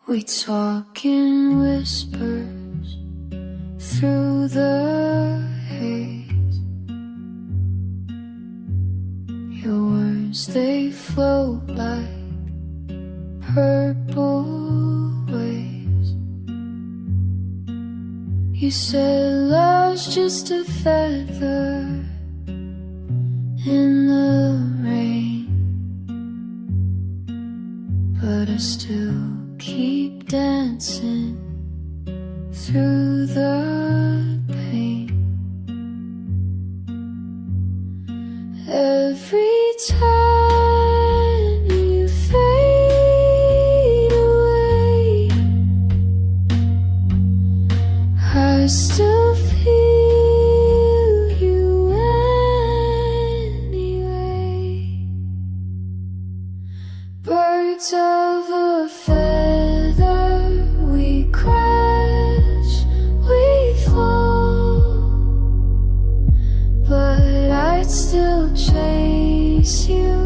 We talk in whispers through the haze. Your words, they float like purple waves. You said love's just a feather in the rain, but I still keep dancing through the pain. Every time you fade away, I still feel you anyway. Birds of a feather, we crash, we fall, but I'd still chase you